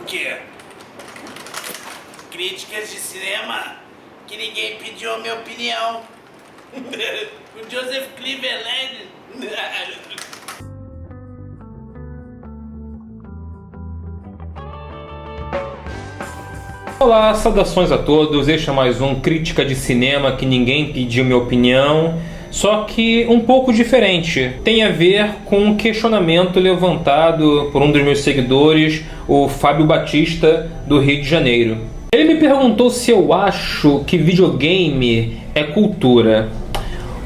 quê? Críticas de cinema que ninguém pediu a minha opinião. O Joseph Cleveland. Olá, saudações a todos. Este é mais um Crítica de Cinema que ninguém pediu minha opinião, só que um pouco diferente. Tem a ver com um questionamento levantado por um dos meus seguidores, o Fábio Batista, do Rio de Janeiro. Ele me perguntou se eu acho que videogame é cultura.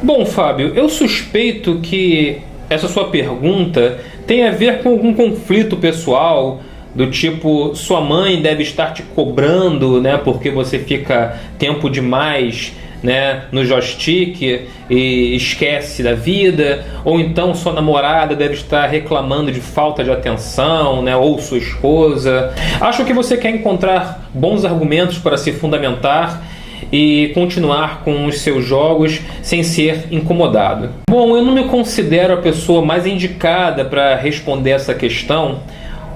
Bom, Fábio, eu suspeito que essa sua pergunta tem a ver com algum conflito pessoal, do tipo, sua mãe deve estar te cobrando, né, porque você fica tempo demais, né, no joystick e esquece da vida, ou então sua namorada deve estar reclamando de falta de atenção, né, ou sua esposa. Acho que você quer encontrar bons argumentos para se fundamentar e continuar com os seus jogos sem ser incomodado. Bom, eu não me considero a pessoa mais indicada para responder essa questão,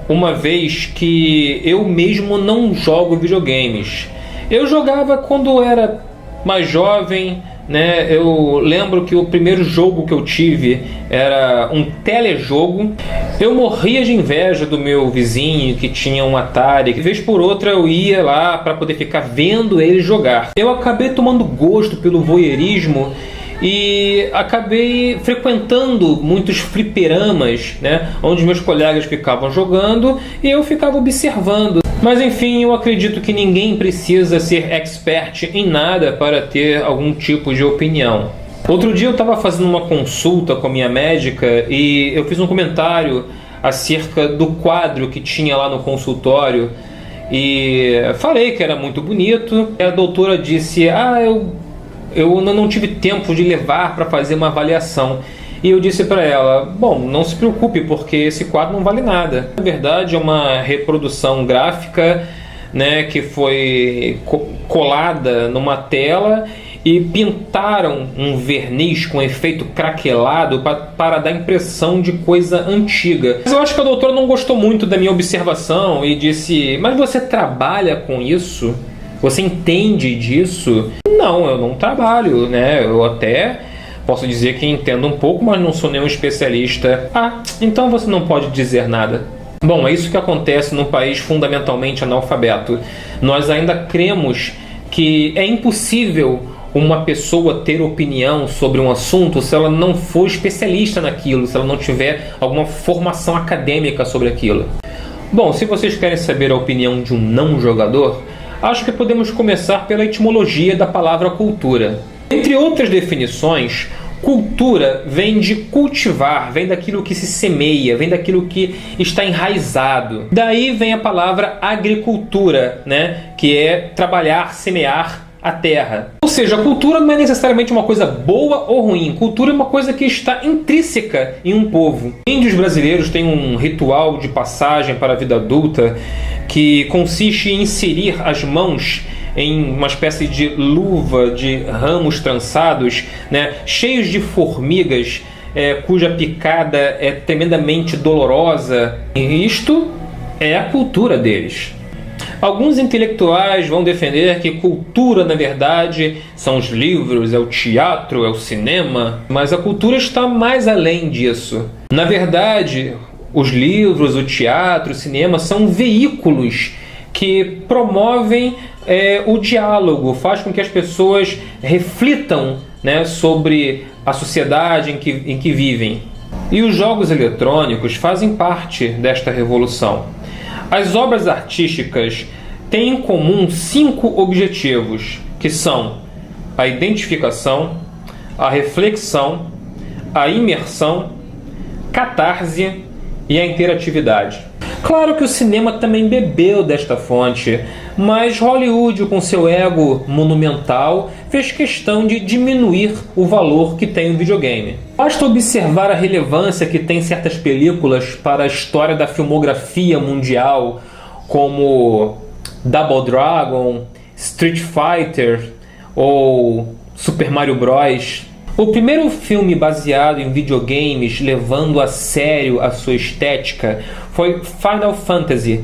uma vez que eu mesmo não jogo videogames. Eu jogava quando era mais jovem, né? Eu lembro que o primeiro jogo que eu tive era um telejogo. Eu morria de inveja do meu vizinho que tinha um Atari. De vez por outra eu ia lá para poder ficar vendo ele jogar. Eu acabei tomando gosto pelo voyeurismo e acabei frequentando muitos fliperamas, né, onde meus colegas ficavam jogando e eu ficava observando. Mas enfim, eu acredito que ninguém precisa ser expert em nada para ter algum tipo de opinião. Outro dia eu estava fazendo uma consulta com a minha médica e eu fiz um comentário acerca do quadro que tinha lá no consultório e falei que era muito bonito. E a doutora disse: eu não tive tempo de levar para fazer uma avaliação. E eu disse para ela: bom, não se preocupe, porque esse quadro não vale nada. Na verdade é uma reprodução gráfica, né, que foi colada numa tela e pintaram um verniz com efeito craquelado para dar impressão de coisa antiga. Mas eu acho que a doutora não gostou muito da minha observação e disse: mas você trabalha com isso? Você entende disso? Não, eu não trabalho, né? Eu até posso dizer que entendo um pouco, mas não sou nenhum especialista. Ah, então você não pode dizer nada. Bom, é isso que acontece num país fundamentalmente analfabeto. Nós ainda cremos que é impossível uma pessoa ter opinião sobre um assunto se ela não for especialista naquilo, se ela não tiver alguma formação acadêmica sobre aquilo. Bom, se vocês querem saber a opinião de um não jogador, acho que podemos começar pela etimologia da palavra cultura. Entre outras definições, cultura vem de cultivar, vem daquilo que se semeia, vem daquilo que está enraizado. Daí vem a palavra agricultura, né, que é trabalhar, semear a terra. Ou seja, a cultura não é necessariamente uma coisa boa ou ruim. Cultura é uma coisa que está intrínseca em um povo. Índios brasileiros têm um ritual de passagem para a vida adulta que consiste em inserir as mãos em uma espécie de luva de ramos trançados, né, cheios de formigas, cuja picada é tremendamente dolorosa. E isto é a cultura deles. Alguns intelectuais vão defender que cultura, na verdade, são os livros, é o teatro, é o cinema, mas a cultura está mais além disso. Na verdade, os livros, o teatro, o cinema são veículos que promovem o diálogo, faz com que as pessoas reflitam, né, sobre a sociedade em que vivem. E os jogos eletrônicos fazem parte desta revolução. As obras artísticas têm em comum 5 objetivos, que são a identificação, a reflexão, a imersão, catarse e a interatividade. Claro que o cinema também bebeu desta fonte, mas Hollywood, com seu ego monumental, fez questão de diminuir o valor que tem o videogame. Basta observar a relevância que tem certas películas para a história da filmografia mundial, como Double Dragon, Street Fighter ou Super Mario Bros. O primeiro filme baseado em videogames levando a sério a sua estética foi Final Fantasy,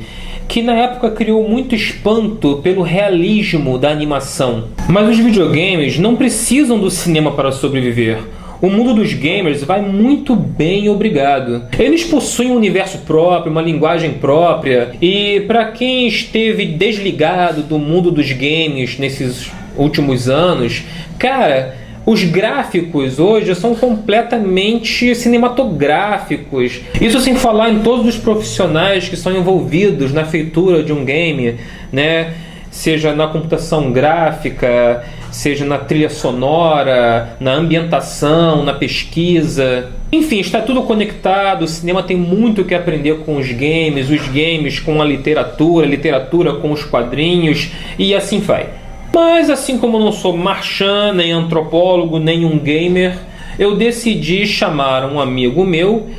que na época criou muito espanto pelo realismo da animação. Mas os videogames não precisam do cinema para sobreviver. O mundo dos gamers vai muito bem, obrigado. Eles possuem um universo próprio, uma linguagem própria, e para quem esteve desligado do mundo dos games nesses últimos anos, cara, os gráficos hoje são completamente cinematográficos. Isso sem falar em todos os profissionais que são envolvidos na feitura de um game, né? Seja na computação gráfica, seja na trilha sonora, na ambientação, na pesquisa. Enfim, está tudo conectado. O cinema tem muito o que aprender com os games com a literatura com os quadrinhos, e assim vai. Mas assim como eu não sou marchand, nem antropólogo, nem um gamer, eu decidi chamar um amigo meu,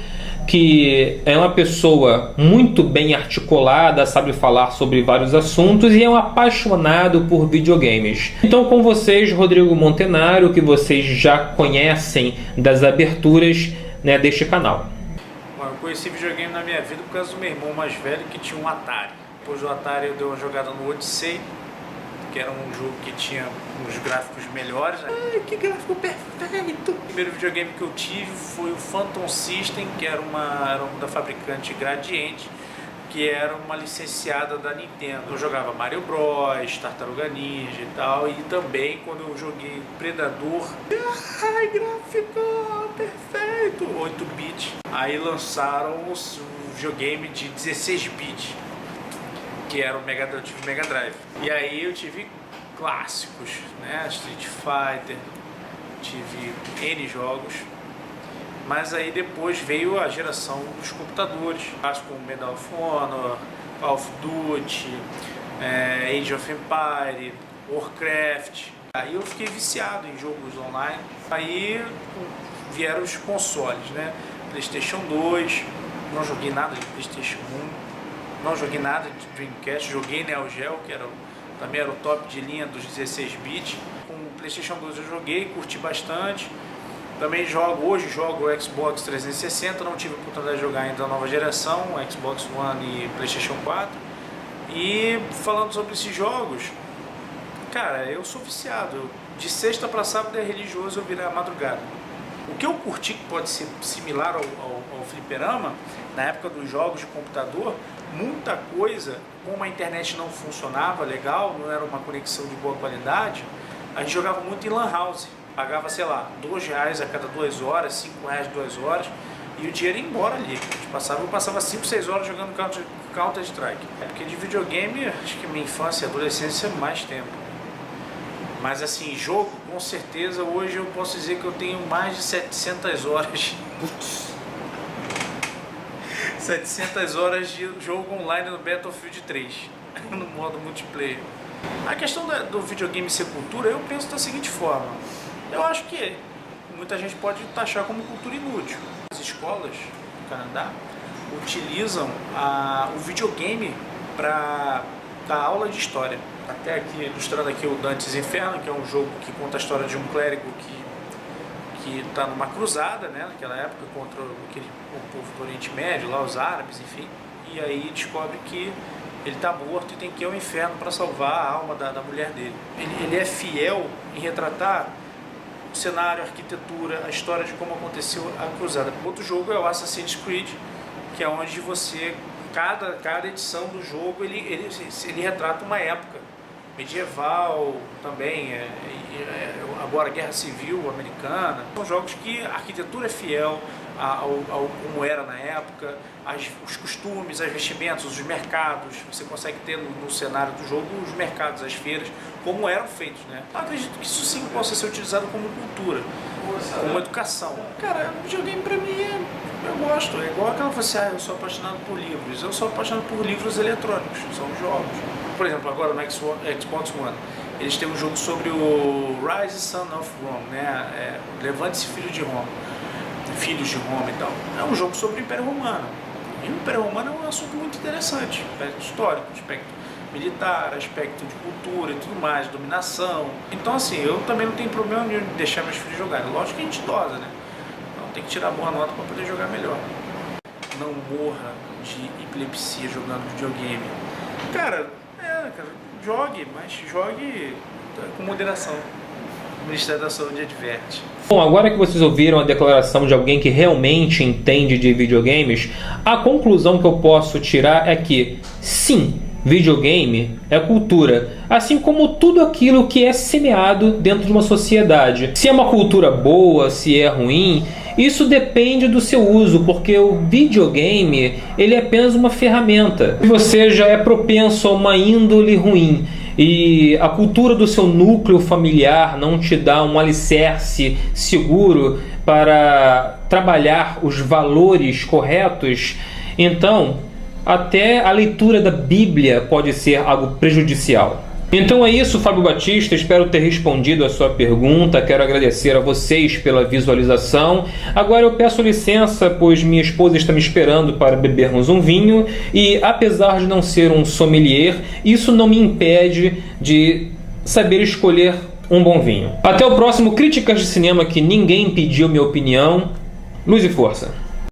que é uma pessoa muito bem articulada, sabe falar sobre vários assuntos e é um apaixonado por videogames. Então com vocês, Rodrigo Montenário, que vocês já conhecem das aberturas, né, deste canal. Bom, eu conheci videogame na minha vida por causa do meu irmão mais velho, que tinha um Atari. Depois do Atari eu dei uma jogada no Odyssey, que era um jogo que tinha uns gráficos melhores. Ai, que gráfico perfeito! O primeiro videogame que eu tive foi o Phantom System, que era uma da fabricante Gradiente, que era uma licenciada da Nintendo. Eu jogava Mario Bros, Tartaruga Ninja e tal, e também quando eu joguei Predador, ai, gráfico perfeito, 8-bit. Aí lançaram o videogame de 16-bit, que era o Mega Drive. E aí eu tive clássicos, né? Street Fighter, tive N jogos. Mas aí depois veio a geração dos computadores, como Medal of Honor, Call of Duty, Age of Empires, Warcraft. Aí eu fiquei viciado em jogos online. Aí vieram os consoles, né? PlayStation 2, não joguei nada de PlayStation 1, não joguei nada de Dreamcast, joguei Neo Geo, que também era o top de linha dos 16-bit. Com o PlayStation 2 eu joguei, curti bastante. Também hoje jogo o Xbox 360, não tive a oportunidade de jogar ainda a nova geração, Xbox One e PlayStation 4. E falando sobre esses jogos, cara, eu sou viciado. De sexta para sábado é religioso, eu virei a madrugada. O que eu curti, que pode ser similar ao fliperama, na época dos jogos de computador, muita coisa, como a internet não funcionava legal, não era uma conexão de boa qualidade, a gente jogava muito em lan house. Pagava, sei lá, R$2 a cada 2 horas, R$5 2 horas, e o dinheiro ia embora ali. Eu passava 5, 6 horas jogando Counter-Strike. Porque de videogame, acho que minha infância e adolescência mais tempo. Mas assim, jogo, com certeza, hoje eu posso dizer que eu tenho mais de 700 horas. 700 horas de jogo online no Battlefield 3, no modo multiplayer. A questão do videogame ser cultura, eu penso da seguinte forma. Eu acho que muita gente pode taxar como cultura inútil. As escolas do Canadá utilizam o videogame para dar aula de história. Até aqui, ilustrando aqui o Dante's Inferno, que é um jogo que conta a história de um clérigo que está numa cruzada, né, naquela época, contra o povo do Oriente Médio, lá os árabes, enfim. E aí descobre que ele está morto e tem que ir ao inferno para salvar a alma da mulher dele. Ele é fiel em retratar o cenário, a arquitetura, a história de como aconteceu a cruzada. Outro jogo é o Assassin's Creed, que é onde você, cada edição do jogo, ele retrata uma época medieval também, agora Guerra Civil Americana. São jogos que a arquitetura é fiel ao como era na época, os costumes, as vestimentas, os mercados. Você consegue ter no cenário do jogo os mercados, as feiras, como eram feitos, né? Eu acredito que isso sim possa ser utilizado como cultura, como educação. Cara, o videogame pra mim eu gosto. É igual aquela você, eu sou apaixonado por livros. Eu sou apaixonado por livros eletrônicos, são jogos. Por exemplo, agora no Xbox One, eles têm um jogo sobre o Rise Son of Rome, né? Levante-se Filho de Roma. Filhos de Roma e tal. É um jogo sobre o Império Romano. E o Império Romano é um assunto muito interessante. Aspecto histórico, aspecto militar, aspecto de cultura e tudo mais, dominação. Então assim, eu também não tenho problema nenhum de deixar meus filhos jogarem. Lógico que a gente dosa, né? Então tem que tirar boa nota para poder jogar melhor. não morra de epilepsia jogando videogame. Cara, jogue, mas jogue com moderação. O Ministério da Saúde adverte. Bom, agora que vocês ouviram a declaração de alguém que realmente entende de videogames, a conclusão que eu posso tirar é que, sim, videogame é cultura, assim como tudo aquilo que é semeado dentro de uma sociedade. Se é uma cultura boa, se é ruim, isso depende do seu uso, porque o videogame ele é apenas uma ferramenta. Se você já é propenso a uma índole ruim e a cultura do seu núcleo familiar não te dá um alicerce seguro para trabalhar os valores corretos, então até a leitura da Bíblia pode ser algo prejudicial. Então é isso, Fábio Batista, espero ter respondido a sua pergunta, quero agradecer a vocês pela visualização. Agora eu peço licença, pois minha esposa está me esperando para bebermos um vinho e, apesar de não ser um sommelier, isso não me impede de saber escolher um bom vinho. Até o próximo Críticas de Cinema, que ninguém pediu minha opinião. Luz e força!